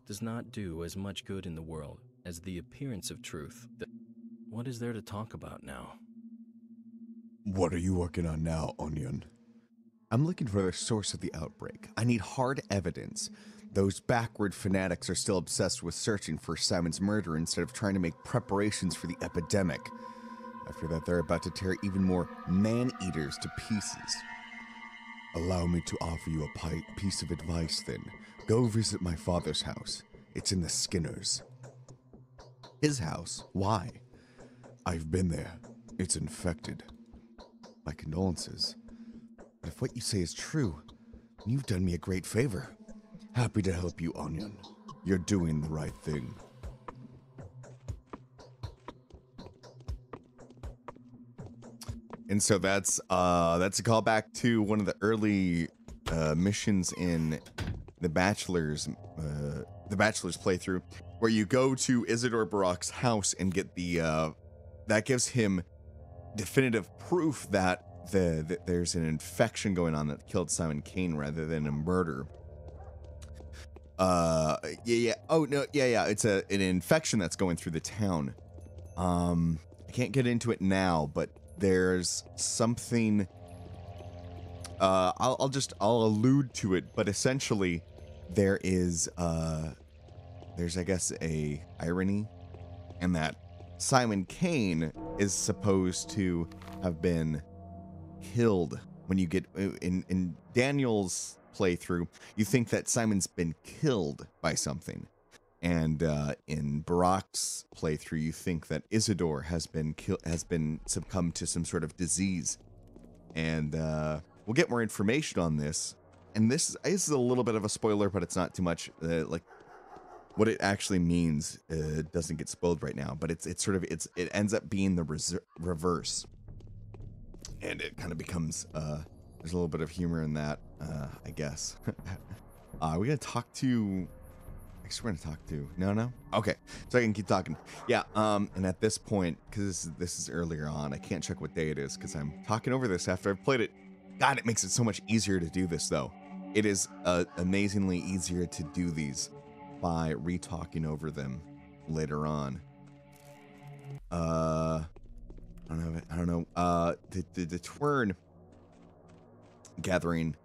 does not do as much good in the world as the appearance of truth. What is there to talk about now? What are you working on now, Onion? I'm looking for the source of the outbreak. I need hard evidence. Those backward fanatics are still obsessed with searching for Simon's murder instead of trying to make preparations for the epidemic. I fear that they're about to tear even more man-eaters to pieces. Allow me to offer you a piece of advice, then. Go visit my father's house. It's in the Skinners. His house? Why? I've been there. It's infected. My condolences. But if what you say is true, you've done me a great favor. Happy to help you, Onion. You're doing the right thing. And so that's a callback to one of the early missions in the Bachelor's playthrough, where you go to Isidore Barak's house and get the that gives him definitive proof that there's an infection going on that killed Simon Kane rather than a murder. It's an infection that's going through the town. I can't get into it now, but there's something. I'll allude to it, but essentially, there's I guess a irony, in that Simon Kane is supposed to have been killed. When you get in Daniel's playthrough, you think that Simon's been killed by something, and in Barak's playthrough, you think that Isidore has been succumbed to some sort of disease, and we'll get more information on this. And this is a little bit of a spoiler, but it's not too much. Like what it actually means doesn't get spoiled right now, but it ends up being the reverse, and it kind of becomes there's a little bit of humor in that, I guess. We're gonna talk to. Actually, we're gonna talk to. No. Okay, so I can keep talking. Yeah. And at this point, because this is earlier on, I can't check what day it is because I'm talking over this after I've played it. God, it makes it so much easier to do this, though. It is amazingly easier to do these by re-talking over them later on. I don't know. The Twern gathering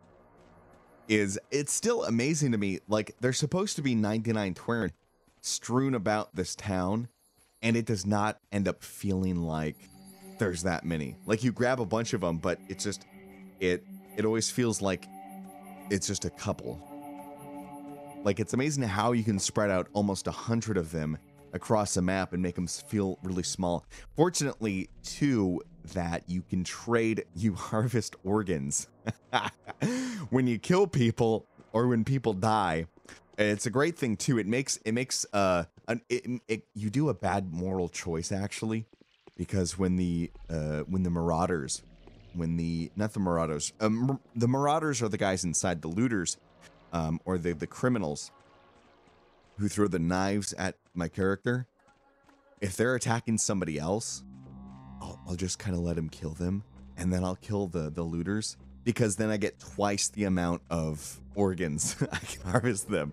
it's still amazing to me. Like, there's supposed to be 99 Twern strewn about this town, and it does not end up feeling like there's that many. Like, you grab a bunch of them, but it's just it always feels like it's just a couple. Like, it's amazing how you can spread out almost 100 of them across a map and make them feel really small. Fortunately, too, that you can trade, you harvest organs when you kill people or when people die. It's a great thing too. It makes you do a bad moral choice, actually, because when the marauders, the marauders are the guys inside, the looters, or the criminals who throw the knives at my character. If they're attacking somebody else, I'll just kind of let him kill them, and then I'll kill the looters, because then I get twice the amount of organs. I can harvest them.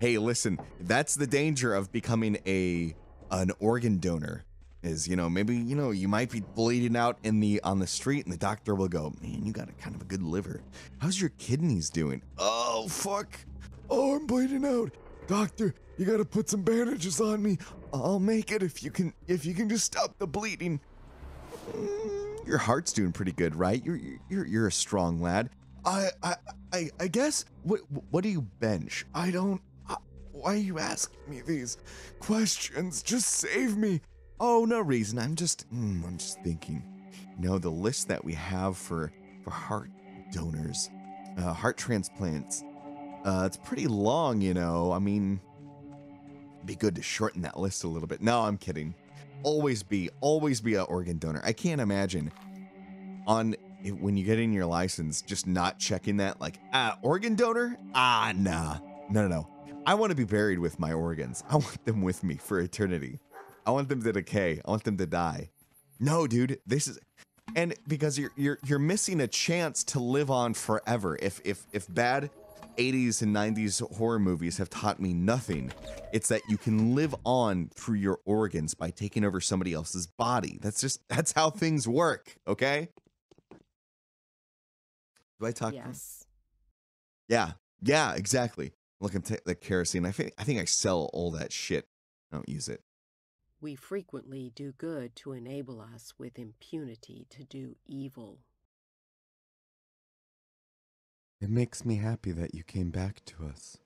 Hey, listen, that's the danger of becoming an organ donor. Is, maybe, you might be bleeding out on the street, and the doctor will go, man, you got a kind of a good liver. How's your kidneys doing? Oh, fuck. Oh, I'm bleeding out. Doctor, you gotta put some bandages on me. I'll make it if you can just stop the bleeding. Your heart's doing pretty good, right? You're a strong lad. I guess. What do you bench? I don't. Why are you asking me these questions? Just save me. Oh, no reason. I'm just thinking. The list that we have for heart donors, heart transplants. It's pretty long, I mean, it'd be good to shorten that list a little bit. No, I'm kidding. Always be an organ donor. I can't imagine when you get in your license, just not checking that, like, organ donor? Nah. No. I want to be buried with my organs. I want them with me for eternity. I want them to decay. I want them to die. No, dude, and because you're missing a chance to live on forever. If bad 80s and 90s horror movies have taught me nothing. It's that you can live on through your organs by taking over somebody else's body. That's how things work, okay? Do I talk? Yes. Yeah. Yeah, exactly. Look at the kerosene. I think I sell all that shit. I don't use it. We frequently do good to enable us with impunity to do evil. It makes me happy that you came back to us.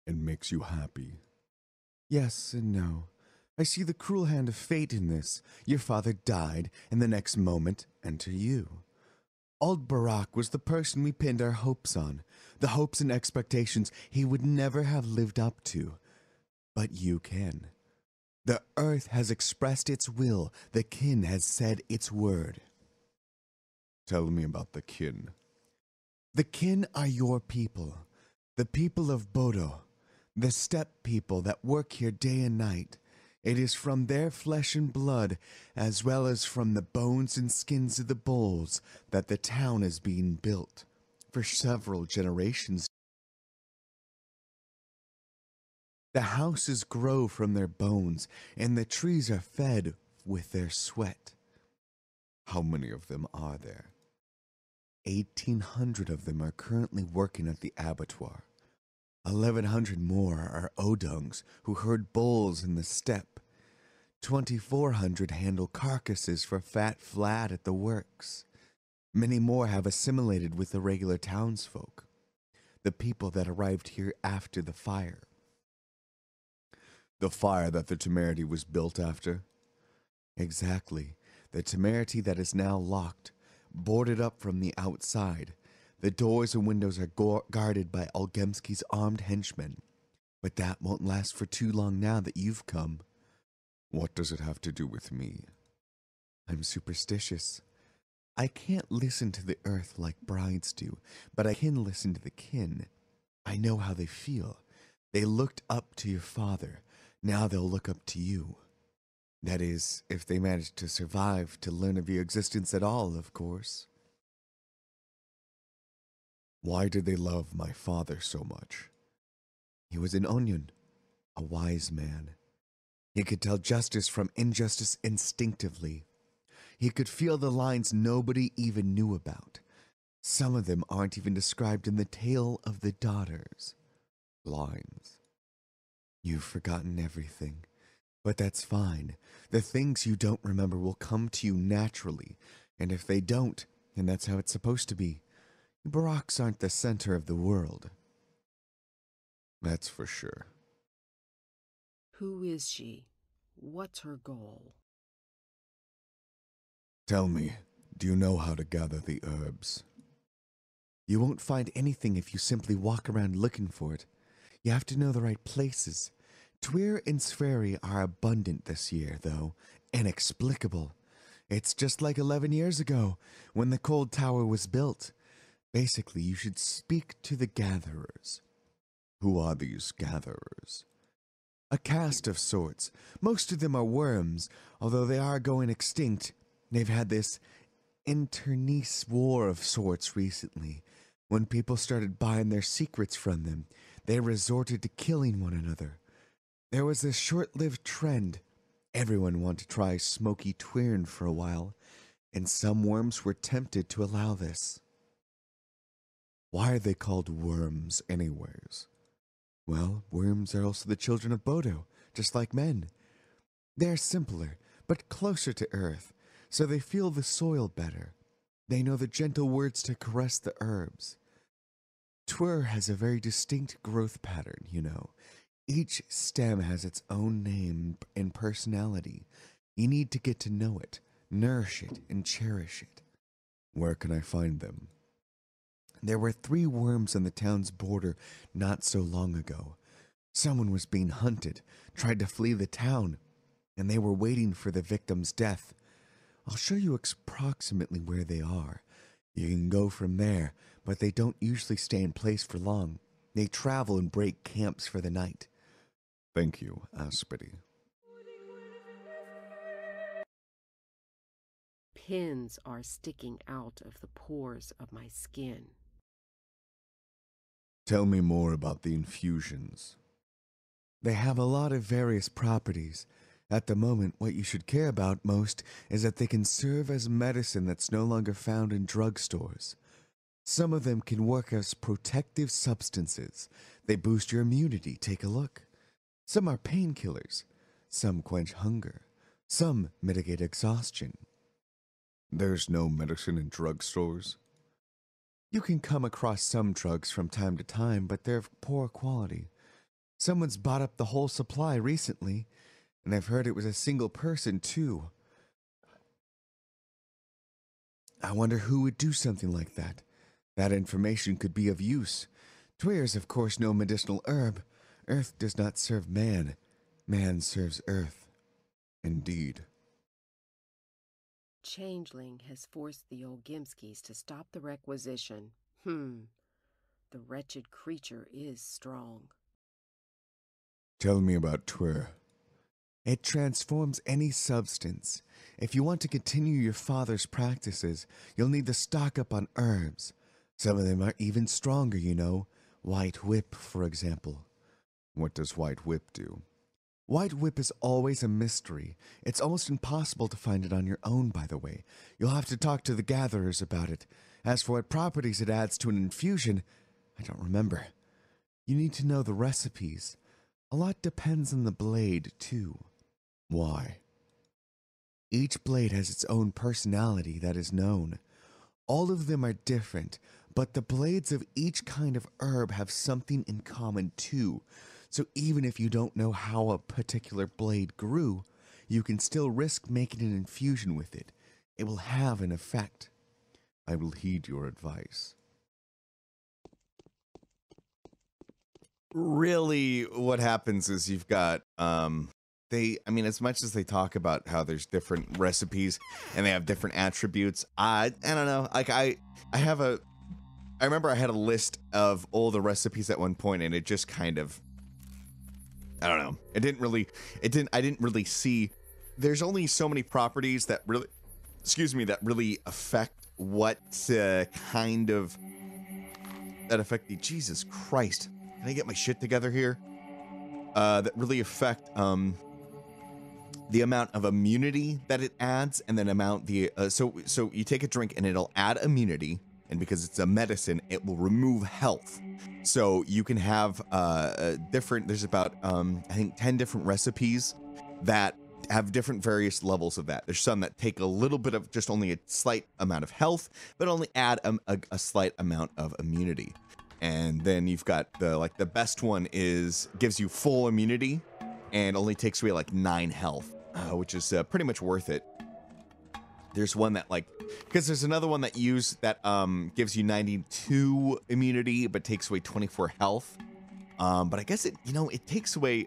It makes you happy. Yes and no. I see the cruel hand of fate in this. Your father died, and the next moment, enter you. Old Barack was the person we pinned our hopes on, the hopes and expectations he would never have lived up to. But you can. The earth has expressed its will, the kin has said its word. Tell me about the kin. The kin are your people, the people of Bodo, the steppe people that work here day and night. It is from their flesh and blood, as well as from the bones and skins of the bulls, that the town is being built. For several generations, the houses grow from their bones, and the trees are fed with their sweat. How many of them are there? 1,800 of them are currently working at the abattoir. 1,100 more are Odungs who herd bulls in the steppe. 2,400 handle carcasses for Fat Flat at the works. Many more have assimilated with the regular townsfolk, the people that arrived here after the fire. The fire that the Temerity was built after? Exactly. The Temerity that is now locked, boarded up from the outside. The doors and windows are guarded by Olgemski's armed henchmen. But that won't last for too long now that you've come. What does it have to do with me? I'm superstitious. I can't listen to the earth like brides do, but I can listen to the kin. I know how they feel. They looked up to your father. Now they'll look up to you. That is, if they manage to survive to learn of your existence at all, of course. Why did they love my father so much? He was an onion, a wise man. He could tell justice from injustice instinctively. He could feel the lines nobody even knew about. Some of them aren't even described in the Tale of the Daughters. Lines. You've forgotten everything, but that's fine. The things you don't remember will come to you naturally, and if they don't, then that's how it's supposed to be. Baraks aren't the center of the world. That's for sure. Who is she? What's her goal? Tell me, do you know how to gather the herbs? You won't find anything if you simply walk around looking for it. You have to know the right places. Twir and Sferi are abundant this year, though. Inexplicable. It's just like 11 years ago, when the Cold Tower was built. Basically, you should speak to the gatherers. Who are these gatherers? A caste of sorts. Most of them are worms, although they are going extinct. They've had this internece war of sorts recently. When people started buying their secrets from them, they resorted to killing one another. There was this short-lived trend. Everyone wanted to try smoky Twirn for a while, and some worms were tempted to allow this. Why are they called worms anyways? Well, worms are also the children of Bodo, just like men. They're simpler, but closer to earth, so they feel the soil better. They know the gentle words to caress the herbs. Twir has a very distinct growth pattern, you know. Each stem has its own name and personality. You need to get to know it, nourish it, and cherish it. Where can I find them? There were 3 worms on the town's border not so long ago. Someone was being hunted, tried to flee the town, and they were waiting for the victim's death. I'll show you approximately where they are. You can go from there, but they don't usually stay in place for long. They travel and break camps for the night. Thank you, Aspity. Pins are sticking out of the pores of my skin. Tell me more about the infusions. They have a lot of various properties. At the moment, what you should care about most is that they can serve as medicine that's no longer found in drugstores. Some of them can work as protective substances. They boost your immunity, take a look. Some are painkillers. Some quench hunger. Some mitigate exhaustion. There's no medicine in drugstores. You can come across some drugs from time to time, but they're of poor quality. Someone's bought up the whole supply recently, and I've heard it was a single person, too. I wonder who would do something like that. That information could be of use. Twer is, of course, no medicinal herb. Earth does not serve man. Man serves Earth. Indeed. Changeling has forced the old Gimskis to stop the requisition. The wretched creature is strong. Tell me about Twer. It transforms any substance. If you want to continue your father's practices, you'll need to stock up on herbs. Some of them are even stronger, you know. White Whip, for example. What does White Whip do? White Whip is always a mystery. It's almost impossible to find it on your own, by the way. You'll have to talk to the gatherers about it. As for what properties it adds to an infusion, I don't remember. You need to know the recipes. A lot depends on the blade, too. Why? Each blade has its own personality that is known. All of them are different, but the blades of each kind of herb have something in common, too. So even if you don't know how a particular blade grew, you can still risk making an infusion with it. It will have an effect. I will heed your advice. Really, what happens is you've got, as much as they talk about how there's different recipes and they have different attributes, I don't know, I remember I had a list of all the recipes at one point, and it just kind of, I don't know. I didn't really see. There's only so many properties that really affect what kind of that affect the. Jesus Christ! Can I get my shit together here? That really affect the amount of immunity that it adds, and then so you take a drink and it'll add immunity, and because it's a medicine, it will remove health. So you can have there's about I think 10 different recipes that have different various levels of that. There's some that take a little bit of just only a slight amount of health, but only add a slight amount of immunity. And then you've got the best one gives you full immunity and only takes away like 9 health, which is pretty much worth it. There's one that because there's another one that gives you 92 immunity but takes away 24 health. But I guess it takes away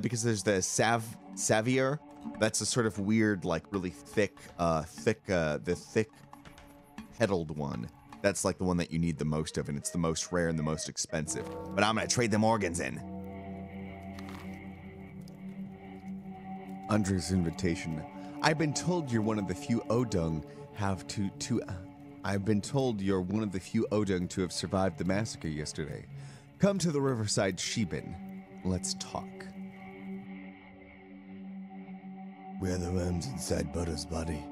because there's the Savior. That's a sort of weird, really thick petaled one. That's like the one that you need the most of, and it's the most rare and the most expensive. But I'm gonna trade them organs in. Andre's invitation. I've been told you're one of the few Odung to have survived the massacre yesterday. Come to the Riverside Shebin. Let's talk. We're the worms inside Butter's body.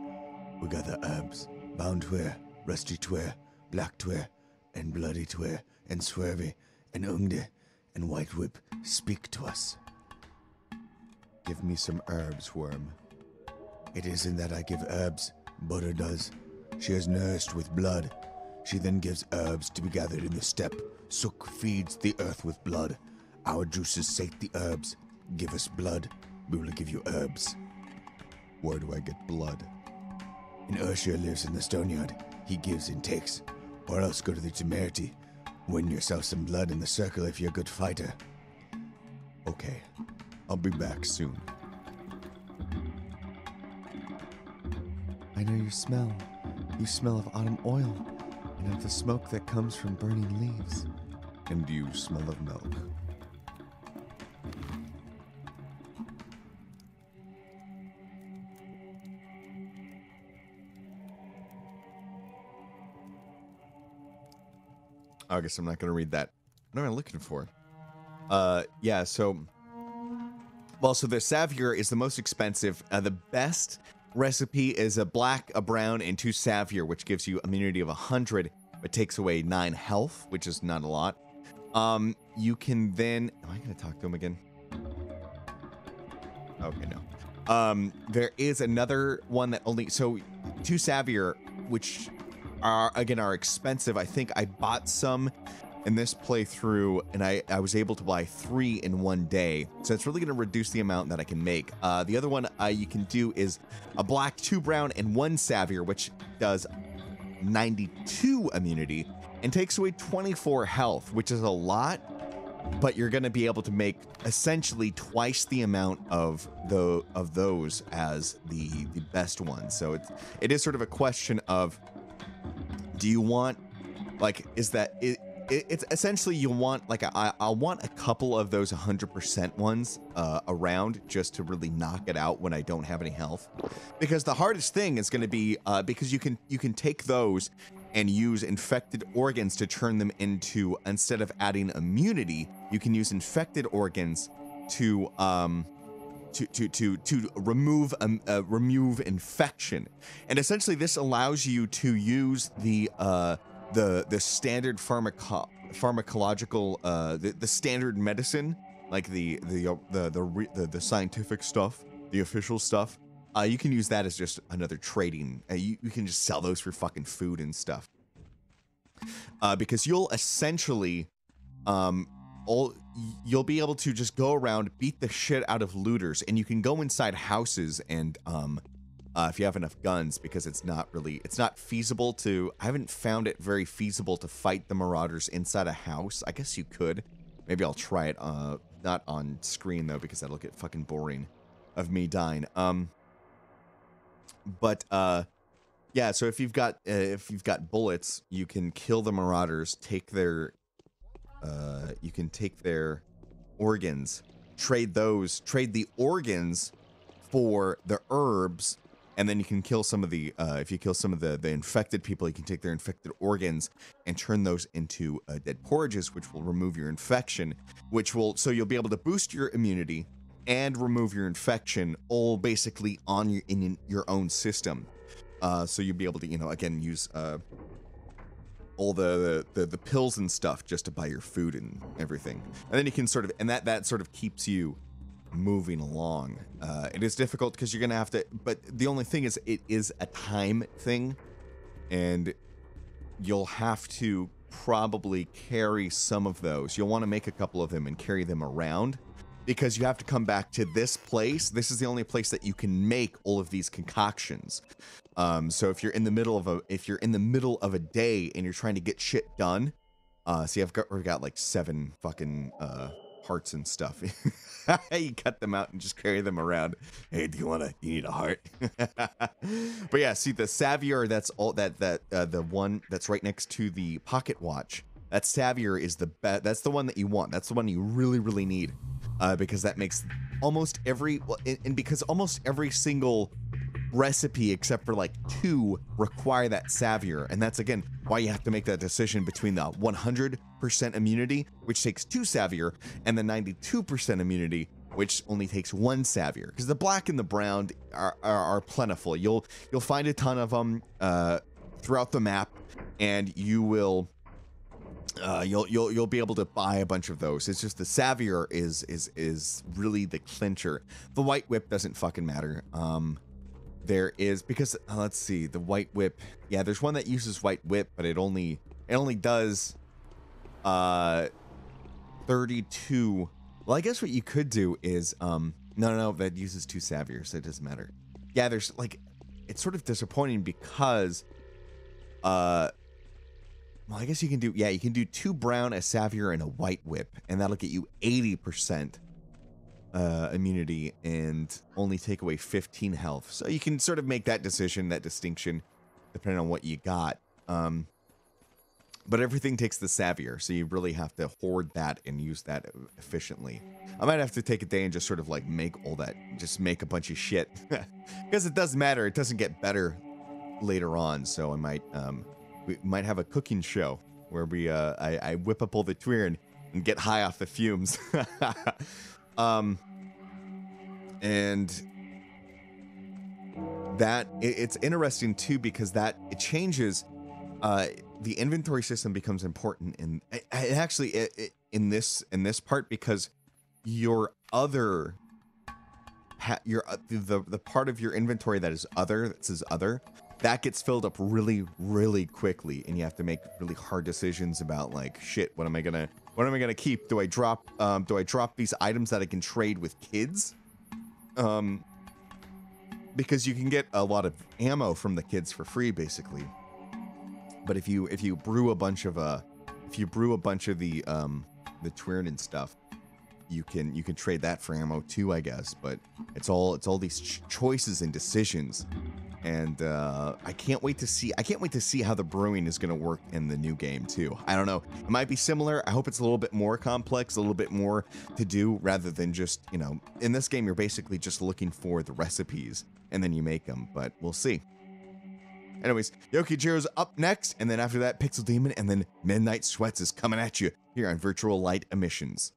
We got the herbs. Bound Twer, Rusty Twer, Black Twer, and Bloody Twer, and Swervy, and Ungde, and White Whip. Speak to us. Give me some herbs, Worm. It isn't that I give herbs. Butter does. She is nourished with blood. She then gives herbs to be gathered in the steppe. Suk feeds the earth with blood. Our juices sate the herbs. Give us blood. We will give you herbs. Where do I get blood? An Ursher lives in the Stoneyard. He gives and takes. Or else go to the Temerity. Win yourself some blood in the circle if you're a good fighter. Okay. I'll be back soon. I know your smell. You smell of autumn oil, and of the smoke that comes from burning leaves. And you smell of milk. I guess I'm not going to read that. What am I looking for? Yeah, so... Well, so the Savior is the most expensive. The best recipe is a black, a brown, and 2 Savior, which gives you immunity of 100, but takes away 9 health, which is not a lot. You can then... Am I going to talk to him again? Okay, no. There is another one that only... So, 2 Savior, which are, again, are expensive. I think I bought some in this playthrough, and I was able to buy 3 in one day. So it's really going to reduce the amount that I can make. The other one you can do is a black, 2 brown, and 1 Savior, which does 92 immunity and takes away 24 health, which is a lot, but you're going to be able to make essentially twice the amount of those as the best one. So it is sort of a question of, do you want, like, is that it's essentially you want, like, I want a couple of those 100% ones around just to really knock it out when I don't have any health, because the hardest thing is going to be because you can take those and use infected organs to turn them into, instead of adding immunity, you can use infected organs to remove infection. And essentially this allows you to use the standard pharmacological the standard medicine, like the scientific stuff, the official stuff. You can use that as just another trading. You can just sell those for fucking food and stuff. Because you'll essentially, you'll be able to just go around, beat the shit out of looters, and you can go inside houses and, if you have enough guns, because it's not feasible to, I haven't found it very feasible to fight the marauders inside a house. I guess you could. Maybe I'll try it, not on screen though, because that'll get fucking boring of me dying. Yeah, so if you've got bullets, you can kill the marauders, take their organs, trade the organs for the herbs, and then you can kill some of the if you kill some of the infected people, you can take their infected organs and turn those into dead porridges, which will remove your infection, so you'll be able to boost your immunity and remove your infection, all basically in your own system. So you'll be able to, again, use all the pills and stuff just to buy your food and everything. And then you can sort of, and that sort of keeps you moving along. It is difficult because you're going to have to, but the only thing is it is a time thing, and you'll have to probably carry some of those. You'll want to make a couple of them and carry them around, because you have to come back to this place. This is the only place that you can make all of these concoctions. So if you're in the middle of a day and you're trying to get shit done, see, we've got like 7 fucking hearts and stuff. You cut them out and just carry them around. Hey, you need a heart? But yeah, see, the Savior, that's all the one that's right next to the pocket watch. That Savior is the best. That's the one that you want. That's the one you really, really need. Because that makes almost every, and because almost every single recipe except for like 2 require that Savior, and that's again why you have to make that decision between the 100% immunity, which takes 2 Savior, and the 92% immunity, which only takes 1 Savior. Because the black and the brown are plentiful. You'll find a ton of them throughout the map, and you will. You'll be able to buy a bunch of those. It's just the Savior is really the clincher. The White Whip doesn't fucking matter. There is, because let's see, the White Whip. Yeah, there's one that uses White Whip, but it only does 32. Well, I guess what you could do is no, that uses 2 Saviors, so it doesn't matter. Yeah, there's like, it's sort of disappointing because well, I guess you can do 2 brown, a Savior, and a White Whip, and that'll get you 80% immunity and only take away 15 health. So you can sort of make that decision, that distinction, depending on what you got. But everything takes the Savior, so you really have to hoard that and use that efficiently. I might have to take a day and just sort of like make all that, just make a bunch of shit. Because it doesn't matter, it doesn't get better later on, so I might... we might have a cooking show where I whip up all the tweer and get high off the fumes. And that it's interesting too, because that it changes. The inventory system becomes important in in this part, because your other the part of your inventory that is other, that says other, that gets filled up really, really quickly, and you have to make really hard decisions about, like, shit, what am I gonna keep? Do I drop these items that I can trade with kids? Because you can get a lot of ammo from the kids for free, basically. But if you brew a bunch of the Twirnan stuff, you can trade that for ammo too, I guess. But it's all these choices and decisions, and I can't wait to see how the brewing is going to work in the new game too. I don't know, it might be similar. I hope it's a little bit more complex, a little bit more to do, rather than just, you know, in this game you're basically just looking for the recipes and then you make them. But we'll see. Anyways, Yokijiro's up next, and then after that, Pixel Demon, and then Midnight Sweats is coming at you here on Virtual Light Emissions.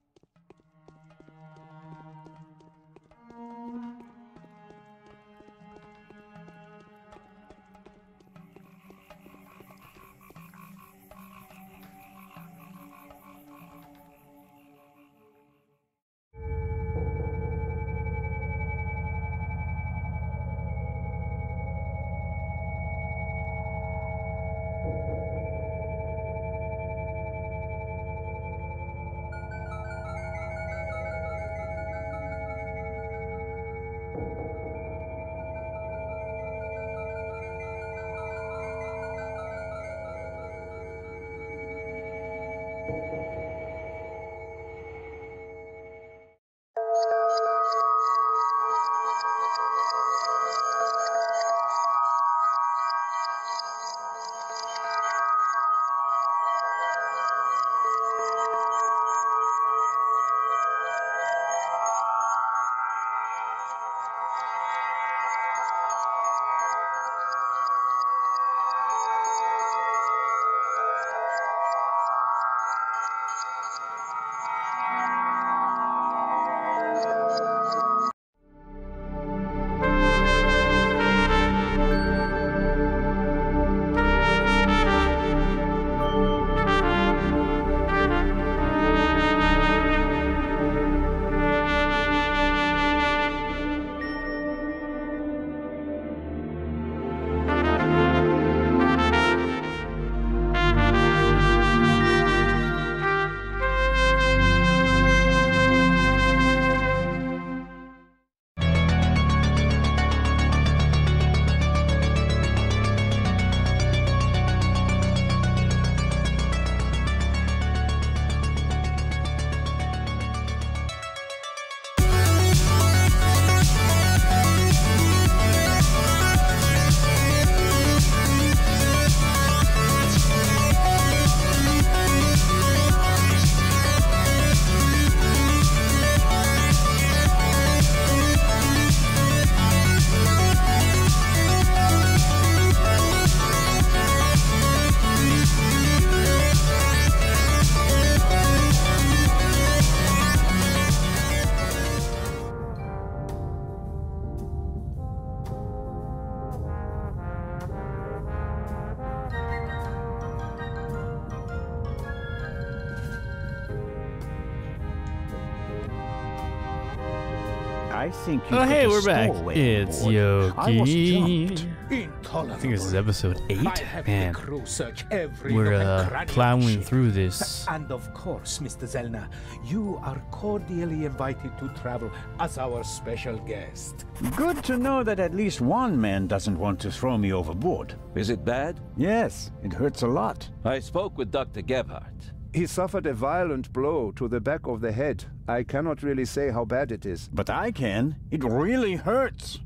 I think you Oh, hey, could we're back. stowaway It's aboard. I was Yoki. jumped. I think this is episode 8. Man, crew search every we're plowing through this. And of course, Mr. Zellner, you are cordially invited to travel as our special guest. Good to know that at least one man doesn't want to throw me overboard. Is it bad? Yes, it hurts a lot. I spoke with Dr. Gebhardt. He suffered a violent blow to the back of the head. I cannot really say how bad it is. But I can. It really hurts.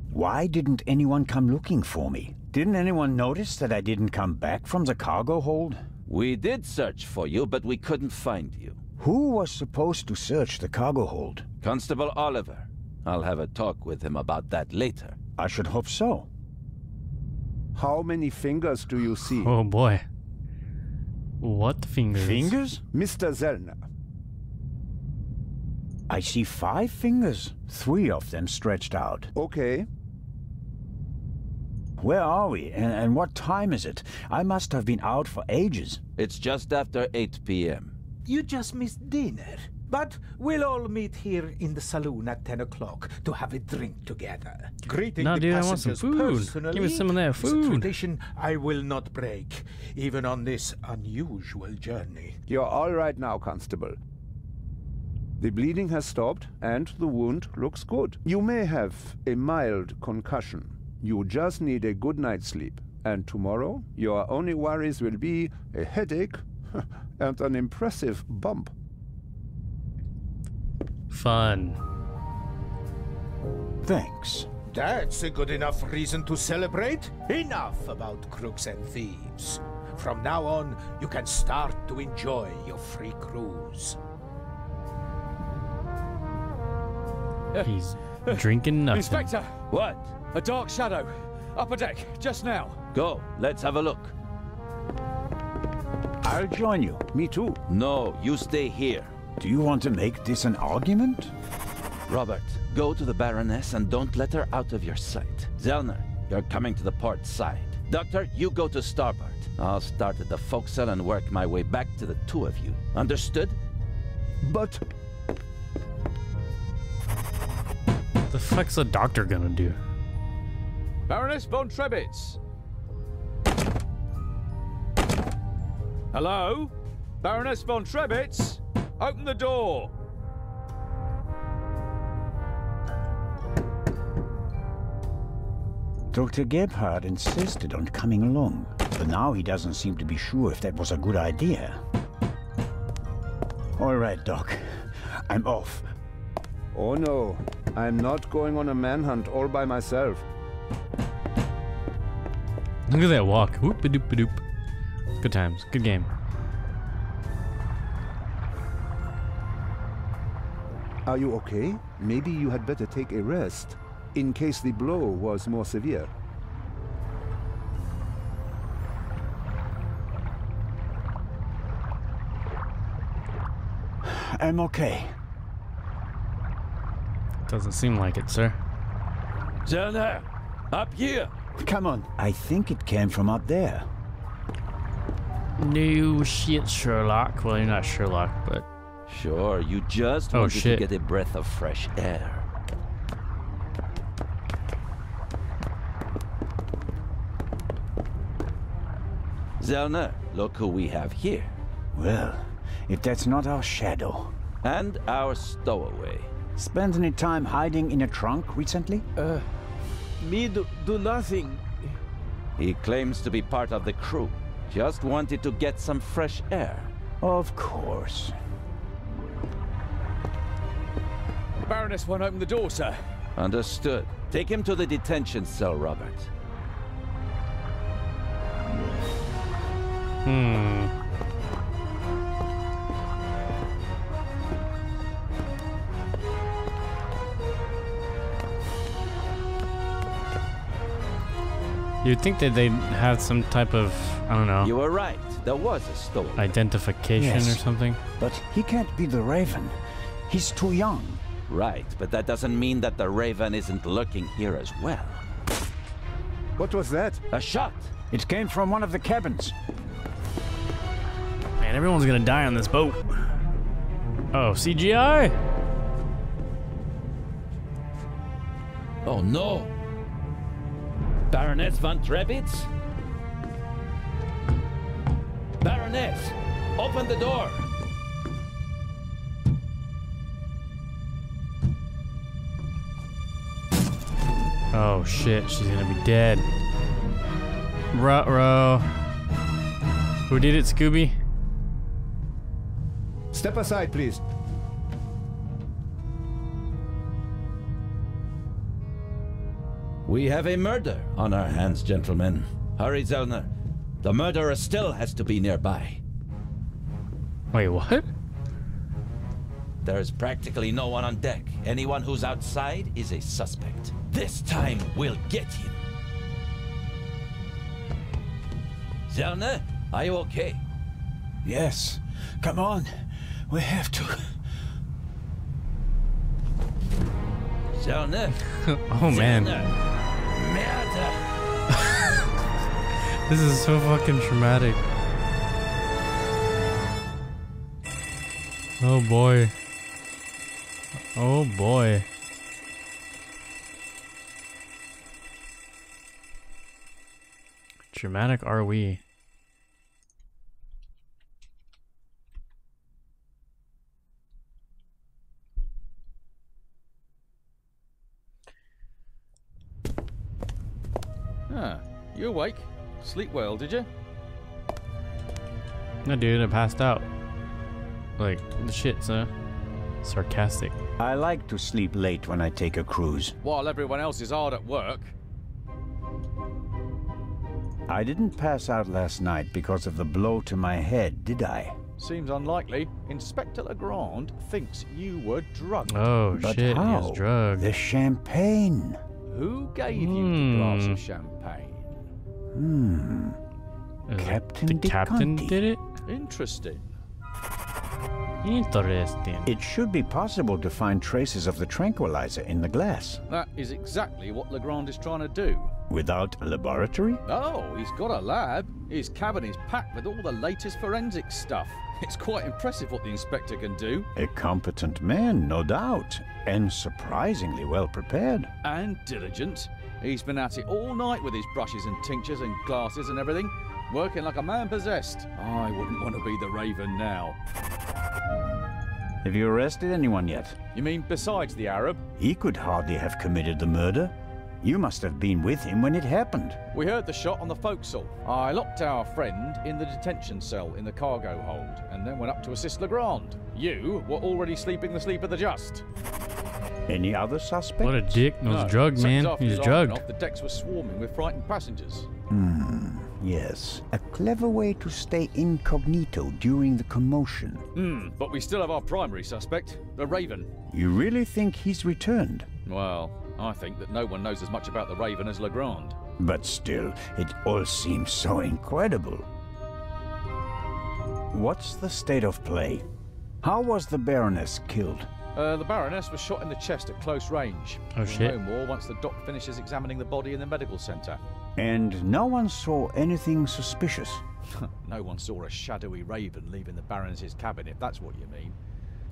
Why didn't anyone come looking for me? Didn't anyone notice that I didn't come back from the cargo hold? We did search for you, but we couldn't find you. Who was supposed to search the cargo hold? Constable Oliver. I'll have a talk with him about that later. I should hope so. How many fingers do you see? Oh boy. What fingers? Fingers? Mr. Zellner. I see 5 fingers. 3 of them stretched out. Okay. Where are we? And what time is it? I must have been out for ages. It's just after 8 p.m. You just missed dinner. But we'll all meet here in the saloon at 10 o'clock to have a drink together. Greeting No, the dude, I want some passengers food. personally. Give me some of that It's a food. tradition I will not break, even on this unusual journey. You're all right now, Constable. The bleeding has stopped, and the wound looks good. You may have a mild concussion. You just need a good night's sleep. And tomorrow, your only worries will be a headache and an impressive bump. Fun. Thanks. That's a good enough reason to celebrate. Enough about crooks and thieves. From now on, you can start to enjoy your free cruise. He's drinking nothing. Inspector! What? A dark shadow. Upper deck, just now. Go, let's have a look. I'll join you. Me too. No, you stay here. Do you want to make this an argument? Robert, go to the Baroness and don't let her out of your sight. Zellner, you're coming to the port side. Doctor, you go to starboard. I'll start at the forecastle and work my way back to the 2 of you. Understood? But The fuck's the doctor gonna do? Baroness von Trebitz. Hello? Baroness von Trebitz? Open the door. Dr. Gebhardt insisted on coming along, but now he doesn't seem to be sure if that was a good idea. All right, Doc. I'm off. oh no, I'm not going on a manhunt all by myself. Look at that walk. Whoop-a-doop-a-doop. Good times. Good game. Are you okay? Maybe you had better take a rest, in case the blow was more severe. I'm okay. Doesn't seem like it, sir. Zellner, up here. Come on. I think it came from up there. No shit, Sherlock. Well, you're not Sherlock, but... Sure, you just Oh, wanted shit. to get a breath of fresh air. Zellner, look who we have here. Well, if that's not our shadow. And our stowaway. Spent any time hiding in a trunk recently? Me do nothing. He claims to be part of the crew. Just wanted to get some fresh air. Of course. Baroness won't open the door, sir. Understood. Take him to the detention cell, Robert. You'd think that they'd have some type of, I don't know, You were right. There was a stowaway. identification Yes. or something. But he can't be the Raven. He's too young. Right, but that doesn't mean that the Raven isn't lurking here as well. What was that? A shot! It came from one of the cabins. Man, everyone's gonna die on this boat. Oh, CGI? Oh no! Baroness von Trebitz? Baroness! Open the door! Oh shit, she's gonna be dead. Ruh-roh. Who did it, Scooby? Step aside, please. We have a murder on our hands, gentlemen. Hurry, Zellner. The murderer still has to be nearby. Wait, what? There's practically no one on deck. Anyone who's outside is a suspect. This time, we'll get him. Zellner, are you okay? Yes. Come on. We have to. Zellner. Oh man. Merde. This is so fucking traumatic. Oh boy. Oh boy. Dramatic are we? Ah, you awake? Sleep well, did you? No, dude, I passed out. Like, the shit, sir. Sarcastic. I like to sleep late when I take a cruise. While everyone else is hard at work. I didn't pass out last night because of the blow to my head, did I? Seems unlikely. Inspector Legrand thinks you were drugged. Oh But shit, he how? was drugged. The champagne. Who gave you the glass of champagne? Is it Captain the De captain Conti. did it? Interesting. Interesting. It should be possible to find traces of the tranquilizer in the glass. That is exactly what Legrand is trying to do. Without a laboratory? Oh, he's got a lab. His cabin is packed with all the latest forensic stuff. It's quite impressive what the inspector can do. A competent man, no doubt. And surprisingly well prepared. And diligent. He's been at it all night with his brushes and tinctures and glasses and everything. Working like a man possessed. I wouldn't want to be the Raven now. Have you arrested anyone yet? You mean besides the Arab? He could hardly have committed the murder. You must have been with him when it happened. We heard the shot on the forecastle. I locked our friend in the detention cell in the cargo hold and then went up to assist Legrand. You were already sleeping the sleep of the just. Any other suspects? What a dick. No, he's drugged, seconds man. after He's the alarm drugged. went off, the decks were swarming with frightened passengers. Yes. A clever way to stay incognito during the commotion. But we still have our primary suspect, the Raven. You really think he's returned? Well, I think that no one knows as much about the Raven as Legrand. But still, it all seems so incredible. What's the state of play? How was the Baroness killed? The Baroness was shot in the chest at close range. Oh, We'll shit. know more once the doc finishes examining the body in the medical centre. And no one saw anything suspicious. No one saw a shadowy Raven leaving the Baroness's cabin, if that's what you mean.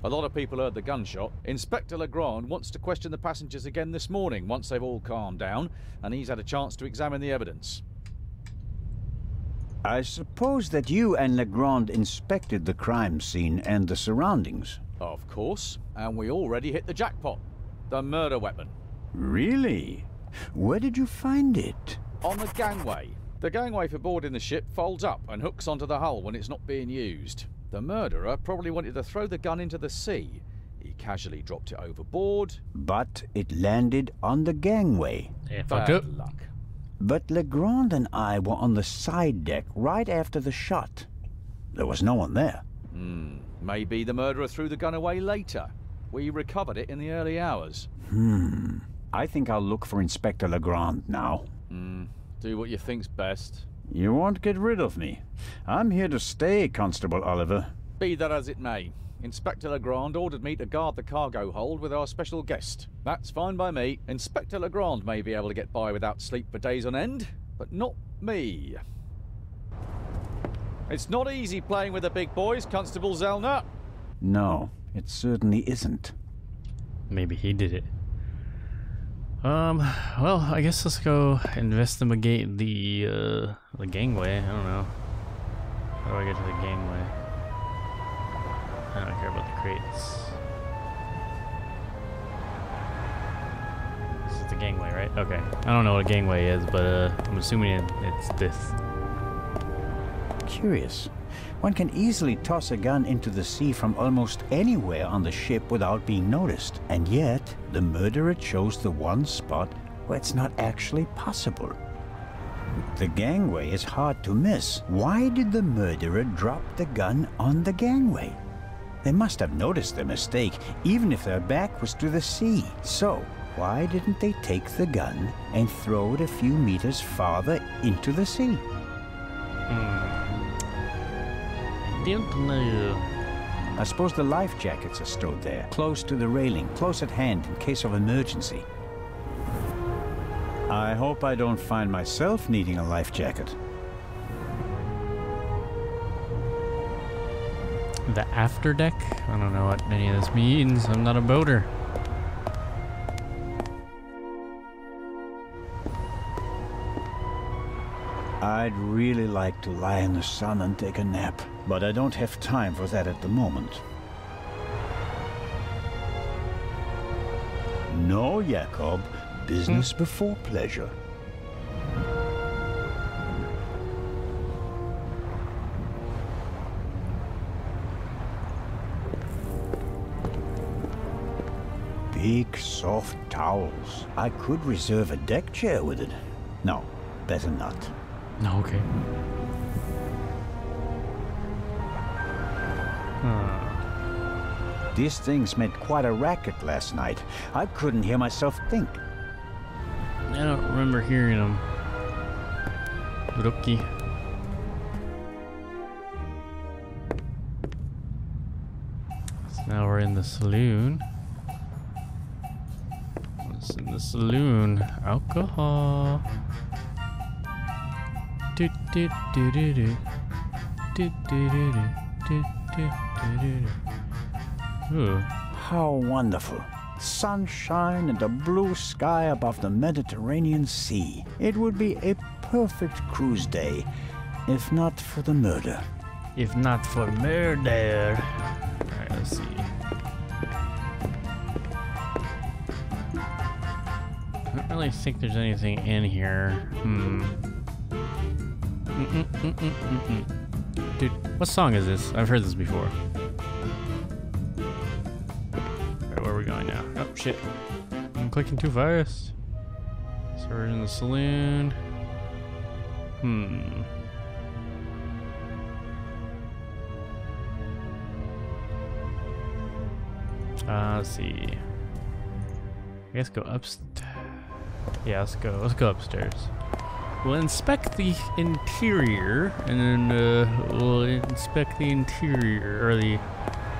A lot of people heard the gunshot. Inspector Legrand wants to question the passengers again this morning once they've all calmed down, and he's had a chance to examine the evidence. I suppose that you and Legrand inspected the crime scene and the surroundings. Of course, and we already hit the jackpot. The murder weapon. Really? Where did you find it? On the gangway. The gangway for boarding the ship folds up and hooks onto the hull when it's not being used. The murderer probably wanted to throw the gun into the sea. He casually dropped it overboard. But it landed on the gangway. Yeah, fucked up. Bad luck. But Legrand and I were on the side deck right after the shot. There was no one there. Maybe the murderer threw the gun away later. We recovered it in the early hours. I think I'll look for Inspector Legrand now. Do what you think's best. You won't get rid of me. I'm here to stay, Constable Oliver. Be that as it may, Inspector Legrand ordered me to guard the cargo hold with our special guest. That's fine by me. Inspector Legrand may be able to get by without sleep for days on end, but not me. It's not easy playing with the big boys, Constable Zellner. No, it certainly isn't. Maybe he did it. Well, I guess let's go investigate the gangway. I don't know. How do I get to the gangway? I don't care about the crates. This is the gangway, right? Okay. I don't know what a gangway is, but I'm assuming it's this. Curious. One can easily toss a gun into the sea from almost anywhere on the ship without being noticed. And yet, the murderer chose the one spot where it's not actually possible. The gangway is hard to miss. Why did the murderer drop the gun on the gangway? They must have noticed their mistake, even if their back was to the sea. So, why didn't they take the gun and throw it a few meters farther into the sea? don't know. I suppose the life jackets are stowed there, close to the railing, close at hand in case of emergency. I hope I don't find myself needing a life jacket. The after deck? I don't know what any of this means. I'm not a boater. I'd really like to lie in the sun and take a nap, but I don't have time for that at the moment. No, Jakob. Business before pleasure. Big, soft towels. I could reserve a deck chair with it. No, better not. No, okay. These things made quite a racket last night. I couldn't hear myself think. I don't remember hearing them. Rookie. So now we're in the saloon. What's in the saloon? Alcohol. Do do do do do. Do do do do do do do do. Ooh. How wonderful. Sunshine and a blue sky above the Mediterranean Sea. It would be a perfect cruise day, if not for the murder. If not for murder. Alright, let's see. I don't really think there's anything in here. Dude, what song is this? I've heard this before. Where are we going now? Oh, shit. I'm clicking too fast. So we're in the saloon. Let's see. I guess go upstairs. Yeah, let's go upstairs. We'll inspect the interior, and then we'll inspect the interior, or the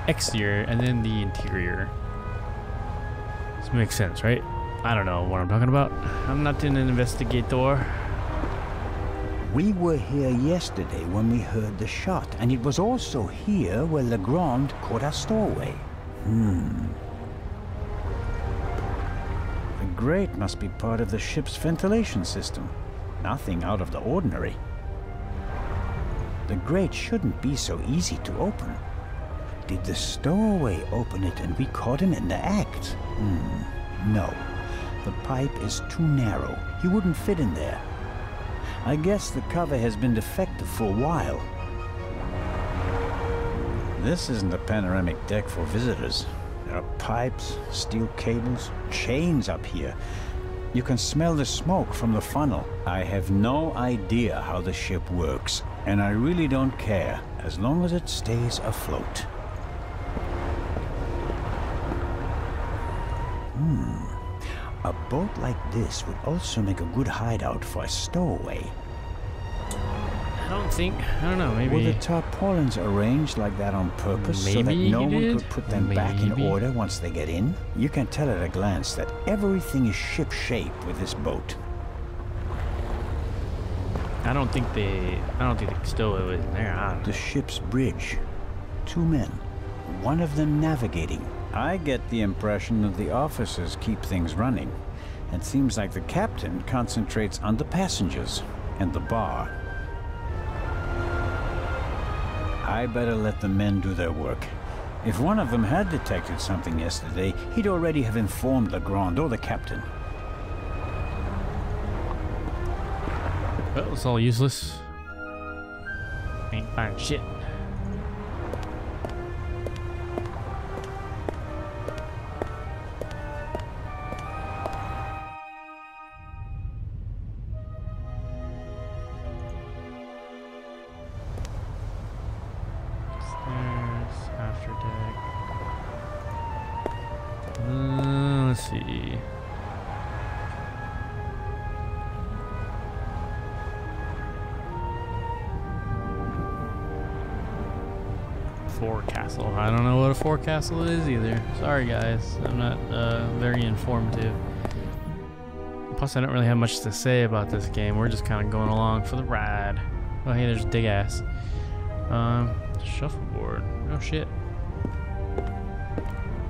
exterior, and then the interior. This makes sense, right? I don't know what I'm talking about. I'm not an investigator. We were here yesterday when we heard the shot, and it was also here where Legrand caught our stowaway. The grate must be part of the ship's ventilation system. Nothing out of the ordinary. The grate shouldn't be so easy to open. Did the stowaway open it and we caught him in the act? No. The pipe is too narrow. He wouldn't fit in there. I guess the cover has been defective for a while. This isn't a panoramic deck for visitors. There are pipes, steel cables, chains up here. You can smell the smoke from the funnel. I have no idea how the ship works, and I really don't care, as long as it stays afloat. A boat like this would also make a good hideout for a stowaway. I don't know, maybe. Were the tarpaulins arranged like that on purpose so that Maybe no he one did? could put them back in order once they get in? You can tell at a glance that everything is ship-shape with this boat. I don't think the stowaway was in there. I don't know. The ship's bridge. 2 men. One of them navigating. I get the impression that the officers keep things running. It seems like the captain concentrates on the passengers and the bar. I better let the men do their work. If one of them had detected something yesterday, he'd already have informed Legrand or the captain. Well, it's all useless. Ain't finding shit. Let's see. forecastle. I don't know what a forecastle is either. Sorry guys, I'm not very informative. Plus I don't really have much to say about this game. We're just kind of going along for the ride. Oh hey, there's Dig Ass. Shuffleboard. Oh shit.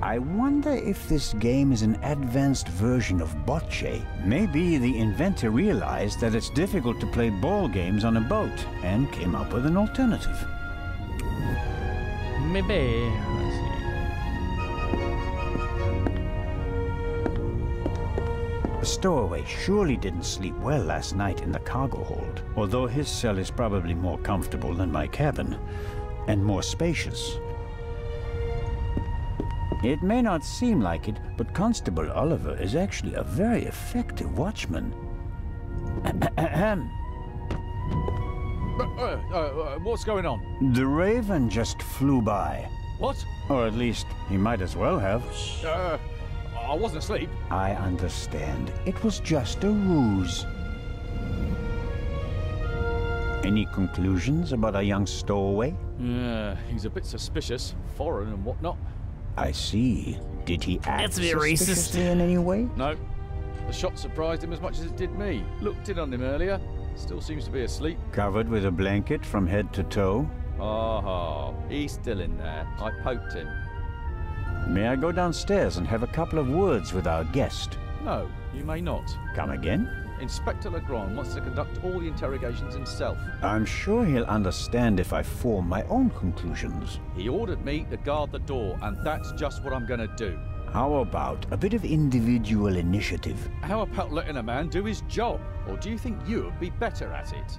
I wonder if this game is an advanced version of bocce. Maybe the inventor realized that it's difficult to play ball games on a boat and came up with an alternative. Maybe. Let's see. The stowaway surely didn't sleep well last night in the cargo hold, although his cell is probably more comfortable than my cabin, and more spacious. It may not seem like it, but Constable Oliver is actually a very effective watchman. What's going on? The Raven just flew by. What? Or at least, he might as well have. I wasn't asleep. I understand. It was just a ruse. Any conclusions about a young stowaway? Yeah, he's a bit suspicious, foreign and whatnot. I see. Did he act That's a bit racist. suspiciously in any way? No. The shot surprised him as much as it did me. Looked in on him earlier. Still seems to be asleep. Covered with a blanket from head to toe? Oh, he's still in there. I poked him. May I go downstairs and have a couple of words with our guest? No, you may not. Come again? Inspector Legrand wants to conduct all the interrogations himself. I'm sure he'll understand if I form my own conclusions. He ordered me to guard the door, and that's just what I'm gonna do. How about a bit of individual initiative? How about letting a man do his job? Or do you think you'd be better at it?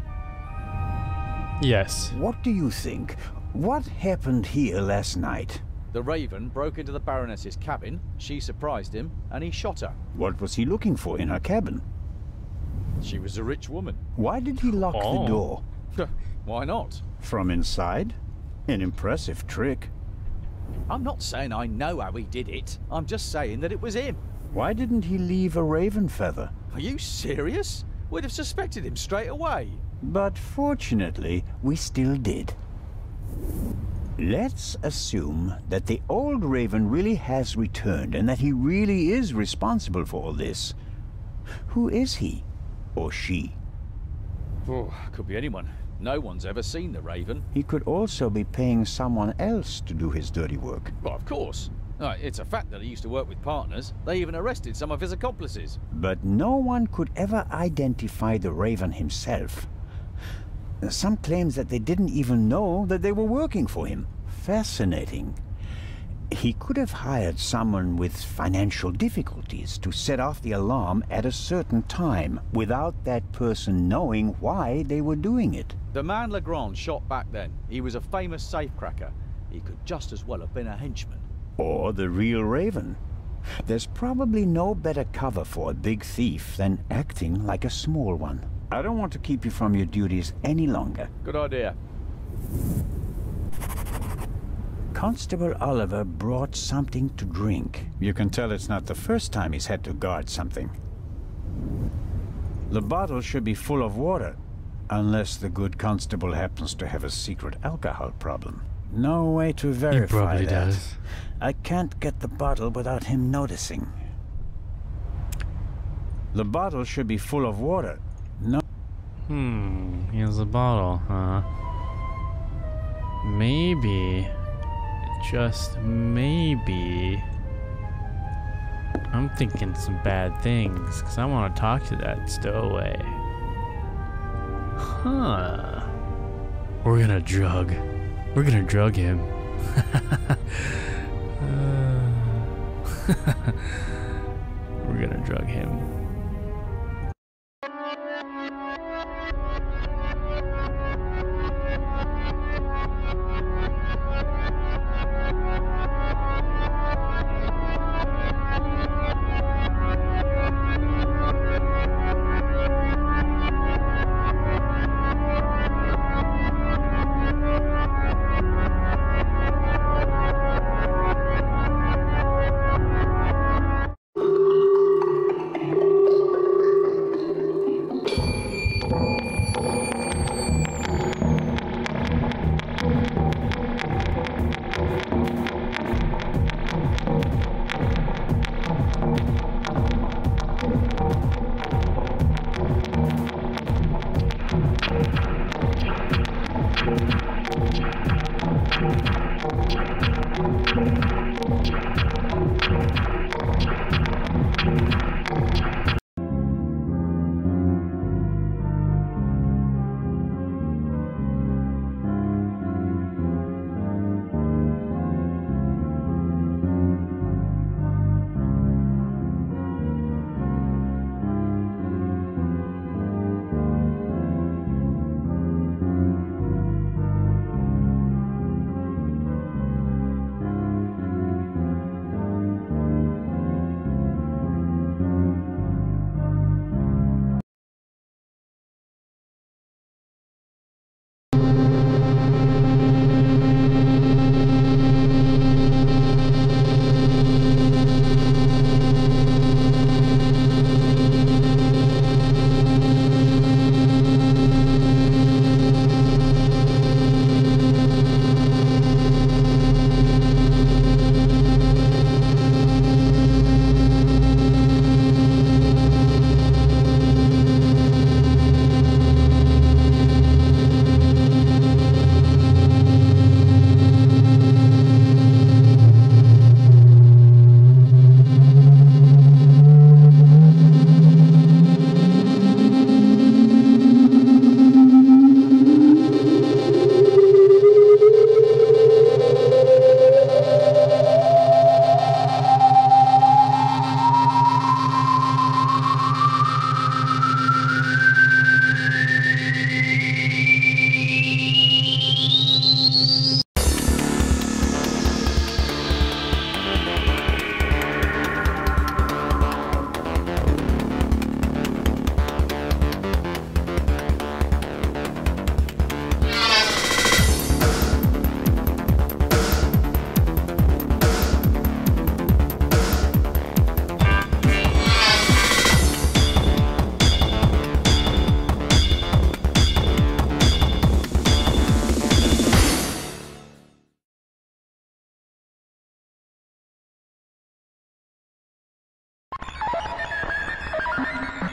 Yes. What do you think? What happened here last night? The Raven broke into the Baroness's cabin, she surprised him, and he shot her. What was he looking for in her cabin? She was a rich woman. Why did he lock the door? Why not? From inside? An impressive trick. I'm not saying I know how he did it. I'm just saying that it was him. Why didn't he leave a raven feather? Are you serious? We'd have suspected him straight away. But fortunately, we still did. Let's assume that the old raven really has returned and that he really is responsible for all this. Who is he? Or she? Oh, could be anyone. No one's ever seen the Raven. He could also be paying someone else to do his dirty work. Well, of course. It's a fact that he used to work with partners. They even arrested some of his accomplices. But no one could ever identify the Raven himself. Some claims that they didn't even know that they were working for him. Fascinating. He could have hired someone with financial difficulties to set off the alarm at a certain time without that person knowing why they were doing it. The man Legrand shot back then, he was a famous safecracker. He could just as well have been a henchman. Or the real Raven. There's probably no better cover for a big thief than acting like a small one. I don't want to keep you from your duties any longer. Good idea. Constable Oliver brought something to drink. You can tell it's not the first time he's had to guard something. The bottle should be full of water, unless the good constable happens to have a secret alcohol problem. No way to verify He probably that. does. I can't get the bottle without him noticing. The bottle should be full of water. No. Here's a bottle, huh? Maybe, just maybe, I'm thinking some bad things, because I want to talk to that stowaway. Huh. We're gonna drug him. We're gonna drug him.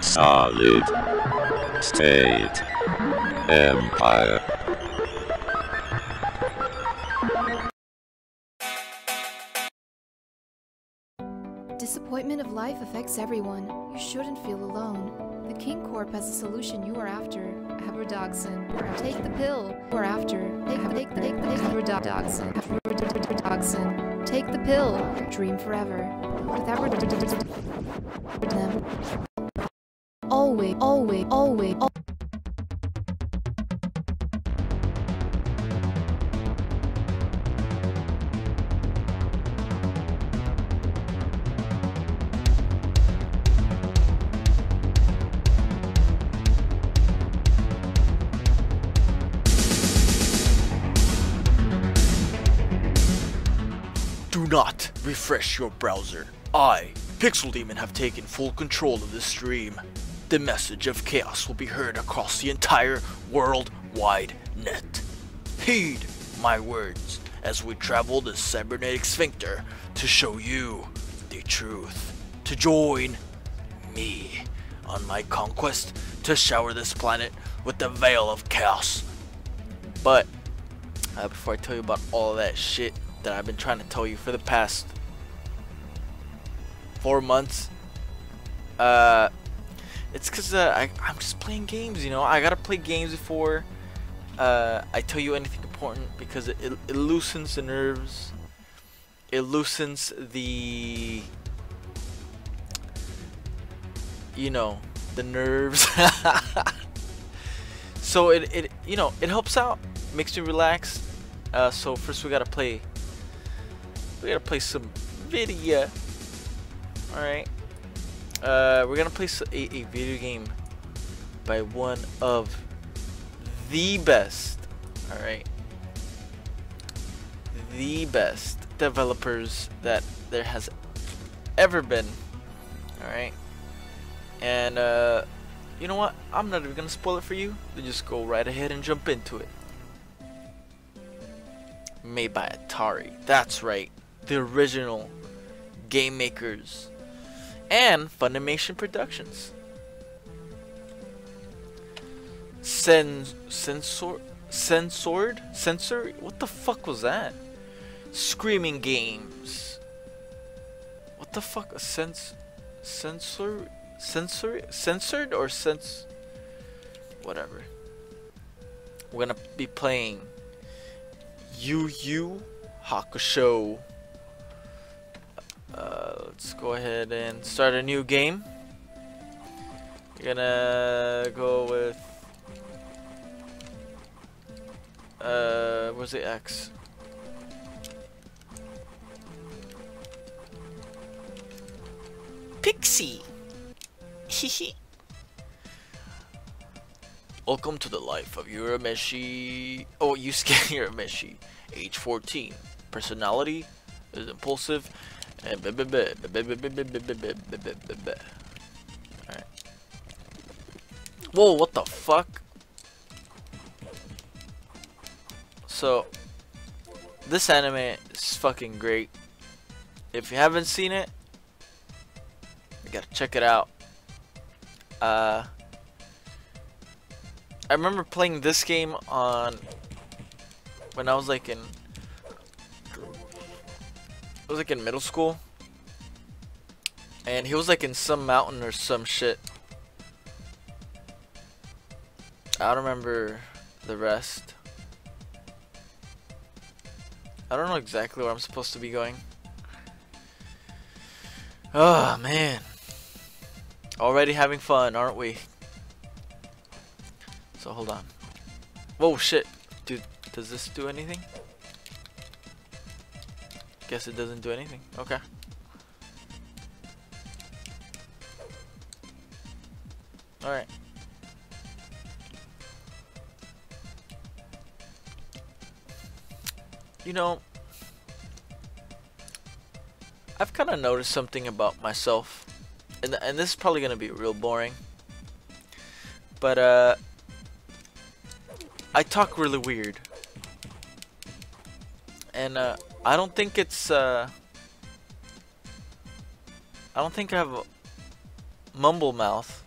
Solid State Empire. Disappointment of life affects everyone. You shouldn't feel alone. The King Corp has a solution you are after. Abradoxin. Take the pill. You are after. Take the Abradoxin. Abradoxin. Take the pill. Dream forever. With Abradoxin. Always. Do not refresh your browser. I, Pixel Demon, have taken full control of this stream. The message of chaos will be heard across the entire worldwide net. Heed my words as we travel the cybernetic sphincter to show you the truth. To join me on my conquest to shower this planet with the veil of chaos. But before I tell you about all of that shit that I've been trying to tell you for the past 4 months, it's because I'm just playing games, you know. I gotta play games before I tell you anything important, because it loosens the nerves, it loosens the, you know, the nerves. So it you know, it helps out, makes me relax. So first we gotta play some video. All right, we're gonna play a video game by one of the best, all right, the best developers that there has ever been. All right, and you know what, I'm not even gonna spoil it for you. Then just go right ahead and jump into it. Made by Atari, that's right, the original game makers, and Funimation Productions. Censored? What the fuck was that? Screaming Games. What the fuck? Censored or whatever. We're gonna be playing Yu Yu Hakusho. Let's go ahead and start a new game. We're gonna go with where's the X? Pixie. Hehe. Welcome to the life of Urameshi. Oh, Yusuke Urameshi. Age 14. Personality is impulsive. Alright. Whoa, what the fuck? So, this anime is fucking great. If you haven't seen it, you gotta check it out. I remember playing this game on when I was like in middle school, and he was like in some mountain or some shit. I don't remember the rest. I don't know exactly where I'm supposed to be going. Oh man, already having fun, aren't we? So hold on. Whoa, shit, dude, does this do anything? Guess it doesn't do anything. Okay. Alright. You know, I've kind of noticed something about myself, and this is probably gonna be real boring, but I talk really weird, and I don't think it's I don't think I have a mumble mouth.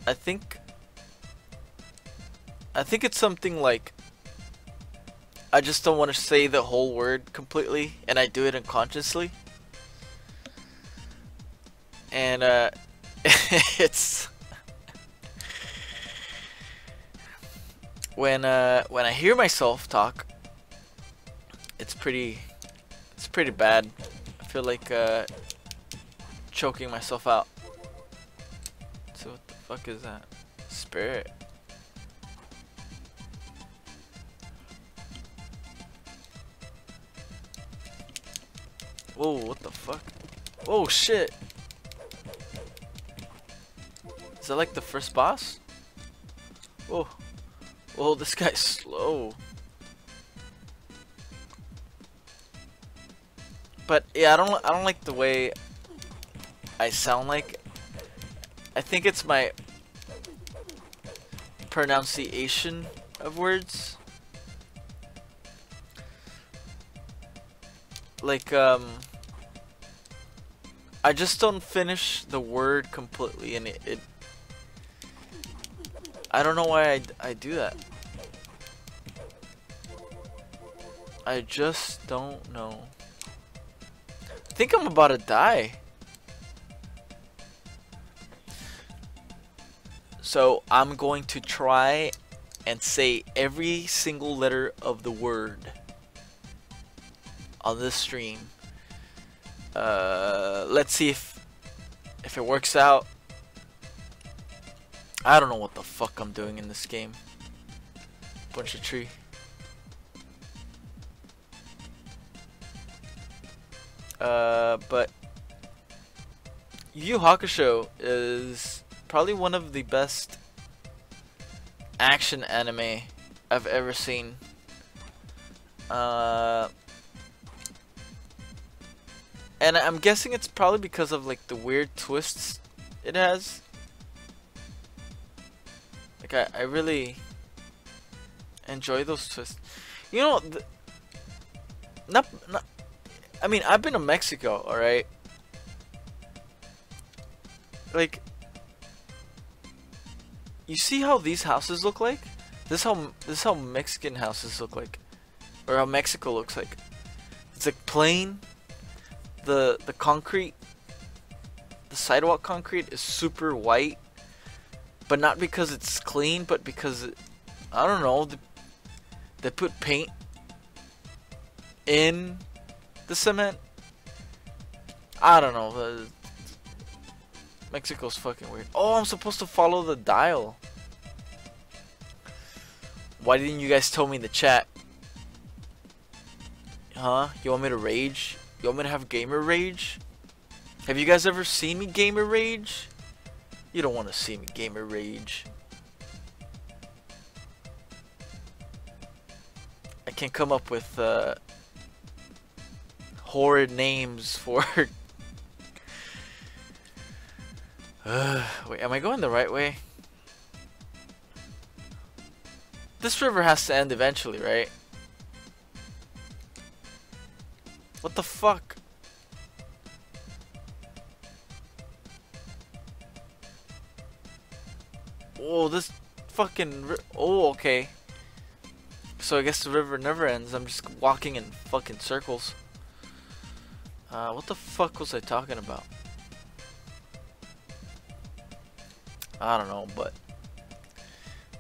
I think it's something like I just don't want to say the whole word completely, and I do it unconsciously. And it's when I hear myself talk, it's pretty bad. I feel like choking myself out. So what the fuck is that? Spirit. Whoa, what the fuck? Whoa, shit. Is that like the first boss? Whoa. Whoa, this guy's slow. But yeah, I don't like the way I sound like. I think it's my pronunciation of words. Like I just don't finish the word completely, and it I don't know why I do that. I just don't know. I think I'm about to die. So I'm going to try and say every single letter of the word on this stream. Let's see if it works out. I don't know what the fuck I'm doing in this game. Bunch of tree. But Yu Yu Hakusho is probably one of the best action anime I've ever seen. And I'm guessing it's probably because of like the weird twists it has. Like I really enjoy those twists. You know, I mean, I've been to Mexico, all right. Like, you see how these houses look like? This is how Mexican houses look like, or how Mexico looks like. It's like plain. The concrete, the sidewalk concrete is super white, but not because it's clean, but because I don't know, they put paint in the cement. I don't know. Mexico's fucking weird. Oh, I'm supposed to follow the dial. Why didn't you guys tell me in the chat? Huh? You want me to rage? You want me to have gamer rage? Have you guys ever seen me gamer rage? You don't want to see me gamer rage. I can't come up with horrid names for wait, am I going the right way? This river has to end eventually, right? What the fuck? Oh, this fucking oh, okay. So I guess the river never ends. I'm just walking in fucking circles. What the fuck was I talking about? I don't know, but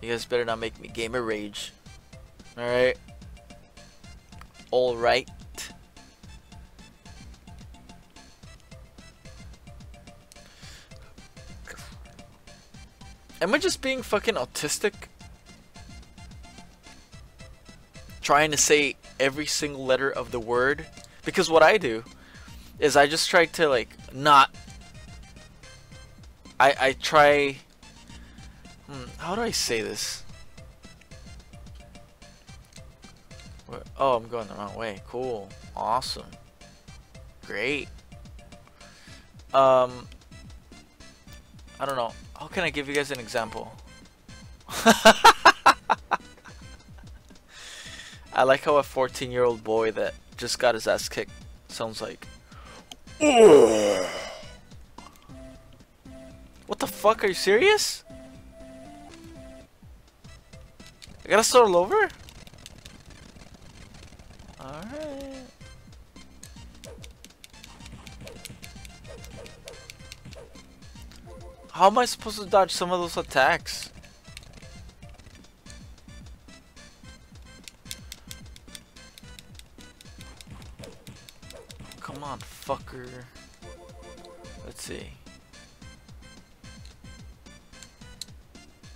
you guys better not make me gamer rage. Alright? Alright. Am I just being fucking autistic? Trying to say every single letter of the word? Because what I do is I just try to like not... I try... how do I say this? Oh, I'm going the wrong way. Cool. Awesome. Great. I don't know. How can I give you guys an example? I like how a 14-year-old boy that just got his ass kicked sounds like. What the fuck? Are you serious? I gotta start all over? Alright. How am I supposed to dodge some of those attacks? Come on, fucker. Let's see.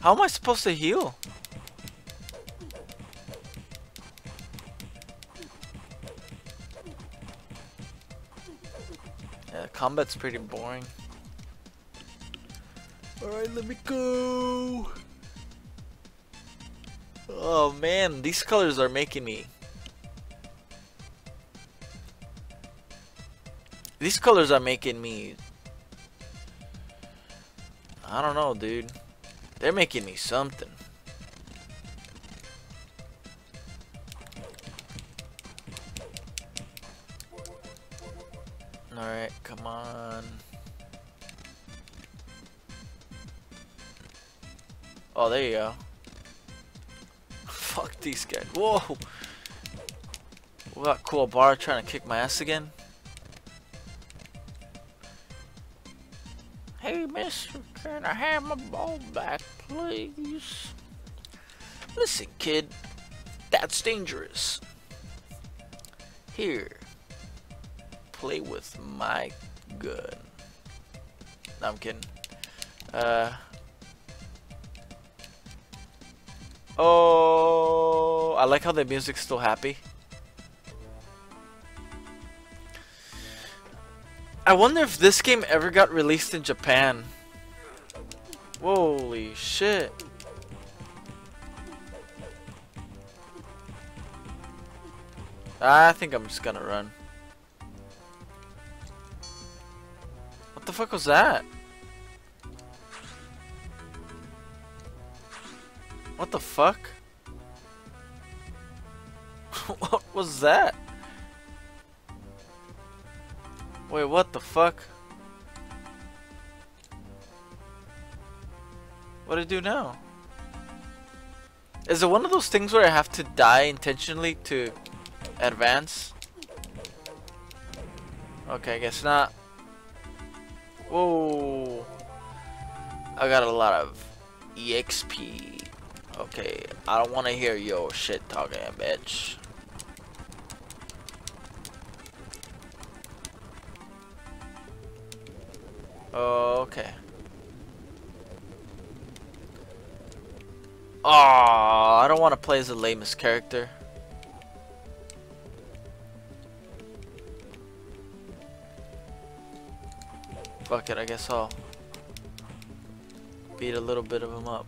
How am I supposed to heal? Yeah, combat's pretty boring. Alright, let me go. Oh man, these colors are making me. These colors are making me. I don't know, dude. They're making me something. Alright, come on. Oh, there you go. Fuck these guys. Whoa! What, cool bar trying to kick my ass again? Hey, mister, can I have my ball back, please? Listen, kid, that's dangerous. Here, play with my gun. No, I'm kidding. Oh, I like how the music's still happy. I wonder if this game ever got released in Japan. Holy shit. I think I'm just gonna run. What the fuck was that? What the fuck? What was that? Wait, what the fuck? What do I do now? Is it one of those things where I have to die intentionally to advance? Okay, I guess not. Whoa. I got a lot of EXP. Okay, I don't want to hear your shit talking, bitch. Okay. Oh, I don't want to play as the lamest character. Fuck it, I guess I'll beat a little bit of him up.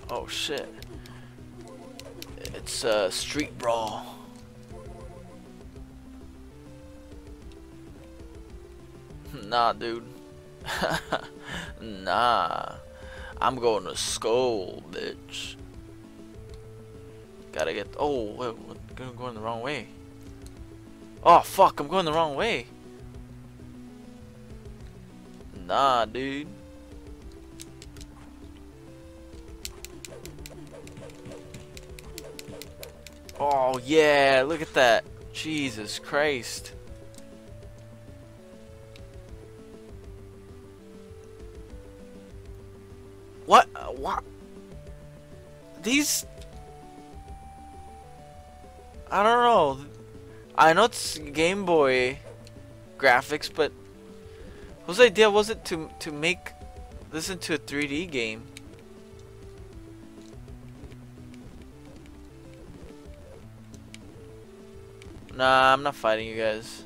Oh shit. It's a street brawl. Nah, dude. Nah. I'm going to school, bitch. Gotta get. Oh, wait, I'm going the wrong way. Oh, fuck, I'm going the wrong way. Nah, dude. Oh, yeah, look at that. Jesus Christ. What? What? These... I don't know. I know it's Game Boy graphics, but whose idea was it to make this into a 3D game? Nah, I'm not fighting you guys.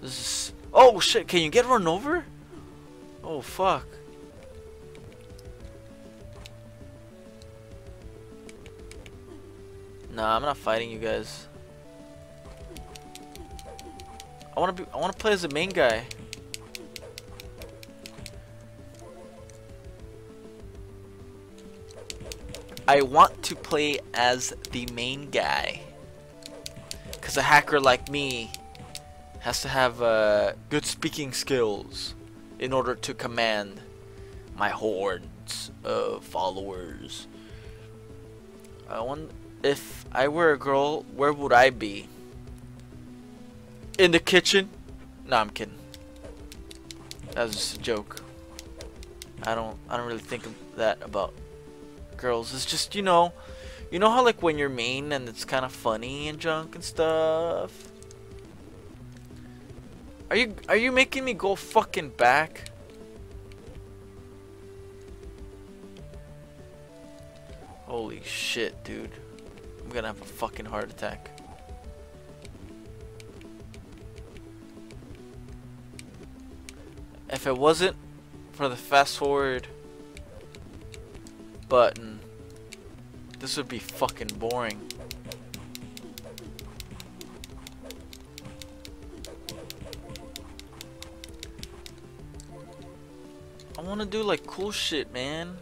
This is... Oh shit, can you get run over? Oh fuck. Nah, I'm not fighting you guys. I wanna play as the main guy. I want to play as the main guy. Cause a hacker like me has to have good speaking skills in order to command my hordes of followers. I wonder if I were a girl, where would I be? In the kitchen? No, I'm kidding. That was just a joke. I don't really think of that about girls. It's just, you know how like when you're mean and it's kind of funny and junk and stuff. Are you making me go fucking back? Holy shit, dude. I'm gonna have a fucking heart attack. If it wasn't for the fast forward button, this would be fucking boring. I want to do like cool shit, man.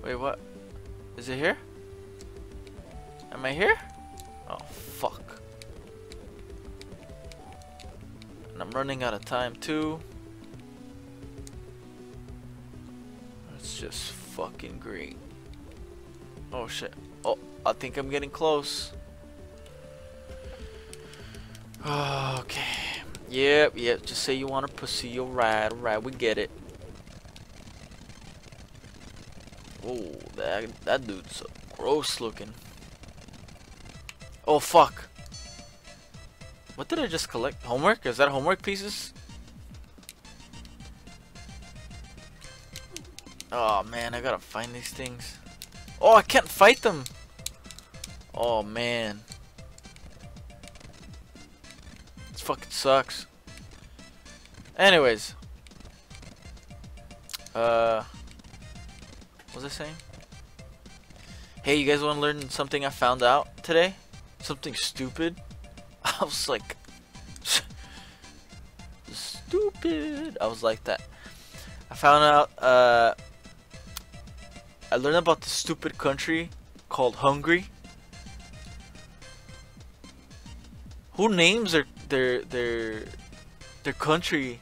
Wait, what? Is it here? Am I here? Oh, fuck. And I'm running out of time too. That's just fucking great. Oh shit. Oh, I think I'm getting close. Okay. Yep, just say you want a pussy. Alright, we get it. Oh, that dude's gross looking. Oh fuck. What did I just collect? Homework? Is that homework pieces? Oh man, I gotta find these things. Oh, I can't fight them. Oh man. This fucking sucks. Anyways. What was I saying? Hey, you guys want to learn something I found out today? Something stupid? I was like, stupid. I was like that. I found out, I learned about this stupid country called Hungary. Who names their country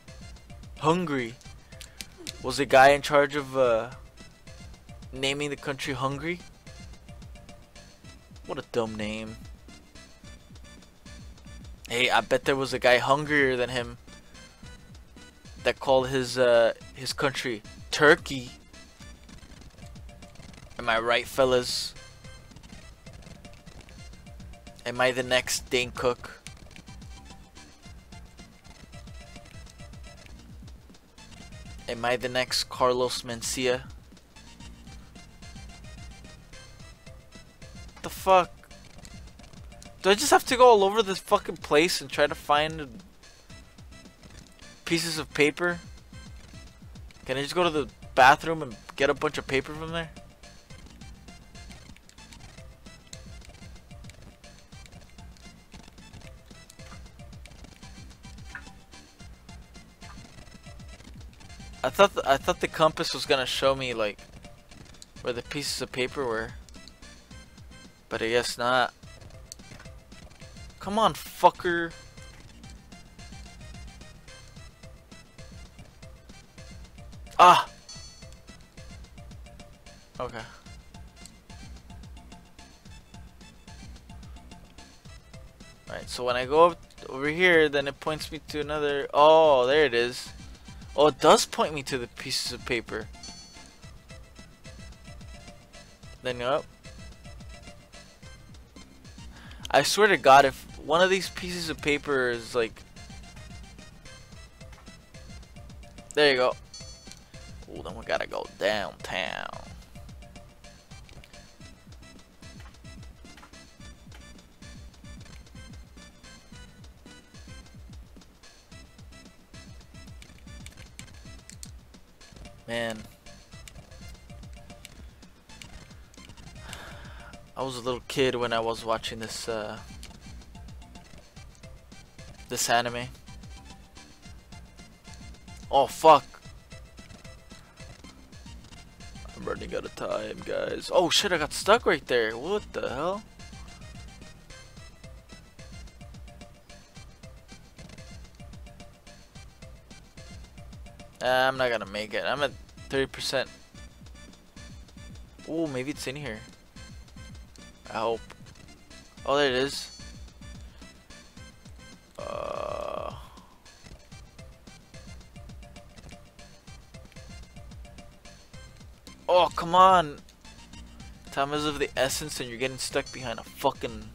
Hungary? Was the guy in charge of naming the country Hungary? What a dumb name. Hey, I bet there was a guy hungrier than him that called his country Turkey. Am I right, fellas? Am I the next Dane Cook? Am I the next Carlos Mencia? What the fuck? Do I just have to go all over this fucking place and try to find pieces of paper? Can I just go to the bathroom and get a bunch of paper from there? I thought the compass was gonna show me like where the pieces of paper were, but I guess not. Come on, fucker. Ah. Okay. Alright, so when I go up over here, then it points me to another. Oh, there it is. Oh, it does point me to the pieces of paper. Then up. I swear to God, if one of these pieces of paper is like... There you go. Oh, then we gotta go downtown. Man, I was a little kid when I was watching this this anime. Oh fuck! I'm running out of time, guys. Oh shit! I got stuck right there. What the hell? I'm not gonna make it. I'm at 30%. Oh, maybe it's in here. I hope. Oh, there it is. Oh, come on. Time is of the essence and you're getting stuck behind a fucking...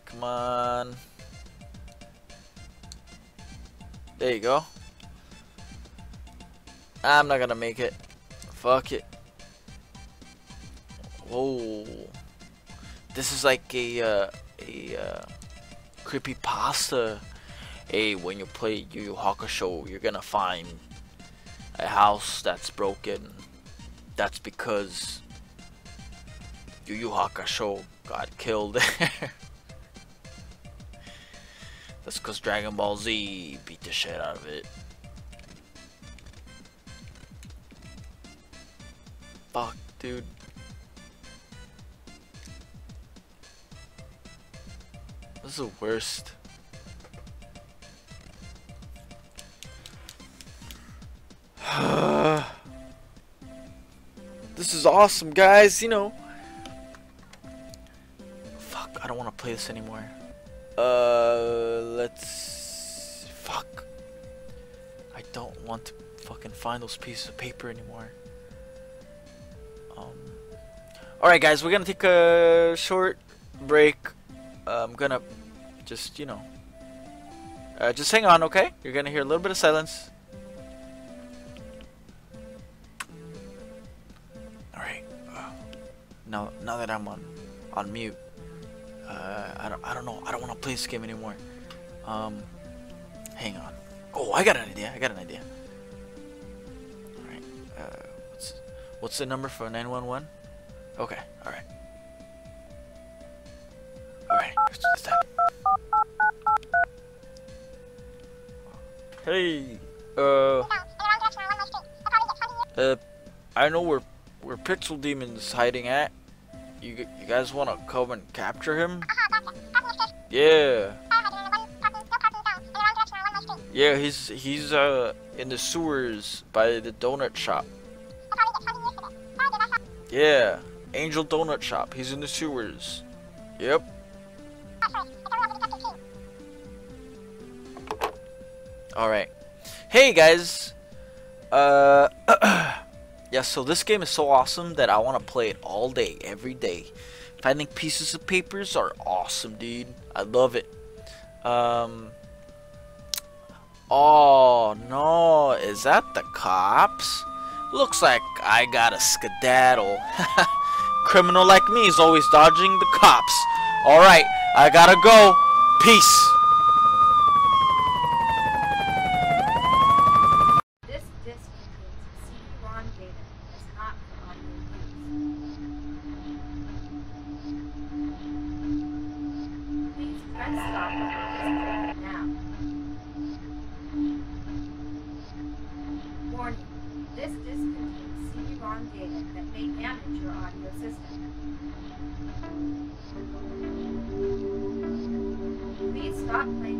Come on. There you go. I'm not gonna make it. Fuck it. Whoa. This is like a creepypasta. Hey, when you play Yu Yu Hakusho, you're gonna find a house that's broken. That's because Yu Yu Hakusho got killed there. That's because Dragon Ball Z beat the shit out of it. Fuck, dude. This is the worst. This is awesome, guys, you know. Fuck, I don't want to play this anymore. Let's... Fuck. I don't want to fucking find those pieces of paper anymore. Alright, guys, we're gonna take a short break. I'm gonna just, you know... just hang on, okay? You're gonna hear a little bit of silence. Alright. Now that I'm on mute, I don't know. I don't want to play this game anymore. Hang on. Oh, I got an idea. Alright. What's the number for 911? Okay. Alright. Alright. It's that. Hey. I know where Pixel Demon's hiding at. You guys want to come and capture him? Yeah. Yeah, he's in the sewers by the donut shop. Yeah, Angel Donut Shop. He's in the sewers. Yep. All right. Hey guys. Yeah, so this game is so awesome that I want to play it all day, every day. Finding pieces of papers are awesome, dude. I love it. Oh no, is that the cops? Looks like I gotta skedaddle. Criminal like me is always dodging the cops. Alright, I gotta go. Peace. Stop playing